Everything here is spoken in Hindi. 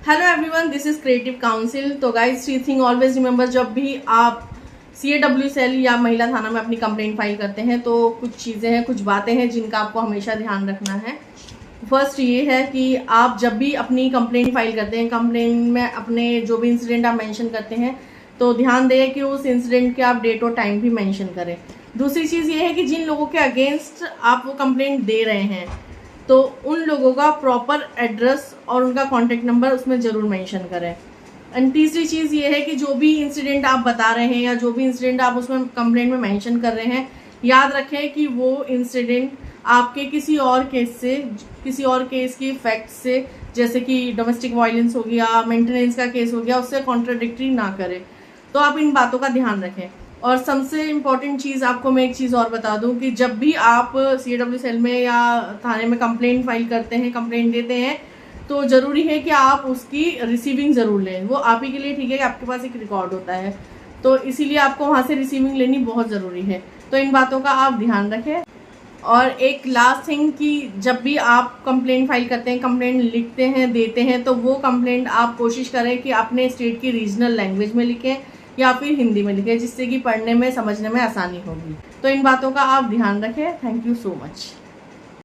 Hello everyone, this is creative council. तो guys, three thing always remember, जब भी आप CAW सेल या महिला थाना में अपनी कंप्लेंट फाइल करते हैं तो कुछ चीज़ें हैं, कुछ बातें हैं जिनका आपको हमेशा ध्यान रखना है। फर्स्ट ये है कि आप जब भी अपनी कंप्लेंट फाइल करते हैं, कंप्लेंट में अपने जो भी इंसिडेंट आप मेंशन करते हैं तो ध्यान दें कि उस इंसिडेंट के आप डेट और टाइम भी मेंशन करें। दूसरी चीज़ ये है कि जिन लोगों के अगेंस्ट आप वो कंप्लेंट दे रहे हैं तो उन लोगों का प्रॉपर एड्रेस और उनका कॉन्टैक्ट नंबर उसमें ज़रूर मेंशन करें। एंड तीसरी चीज़ ये है कि जो भी इंसिडेंट आप बता रहे हैं या जो भी इंसिडेंट आप उसमें कंप्लेंट में मेंशन कर रहे हैं, याद रखें कि वो इंसिडेंट आपके किसी और केस के फैक्ट से, जैसे कि डोमेस्टिक वायलेंस हो गया, मेंटेनेंस का केस हो गया, उससे कॉन्ट्राडिक्टरी ना करे। तो आप इन बातों का ध्यान रखें। और सबसे इम्पॉर्टेंट चीज़, आपको मैं एक चीज़ और बता दूं कि जब भी आप CAW सेल में या थाने में कंप्लेंट फाइल करते हैं, कंप्लेंट देते हैं, तो ज़रूरी है कि आप उसकी रिसीविंग ज़रूर लें। वो आप ही के लिए ठीक है कि आपके पास एक रिकॉर्ड होता है, तो इसीलिए आपको वहाँ से रिसीविंग लेनी बहुत ज़रूरी है। तो इन बातों का आप ध्यान रखें। और एक लास्ट थिंग कि जब भी आप कंप्लेंट फाइल करते हैं, कंप्लेंट लिखते हैं, देते हैं, तो वो कंप्लेंट आप कोशिश करें कि अपने स्टेट की रीजनल लैंग्वेज में लिखें या फिर हिंदी में लिखें, जिससे कि पढ़ने में समझने में आसानी होगी। तो इन बातों का आप ध्यान रखें। Thank you so much.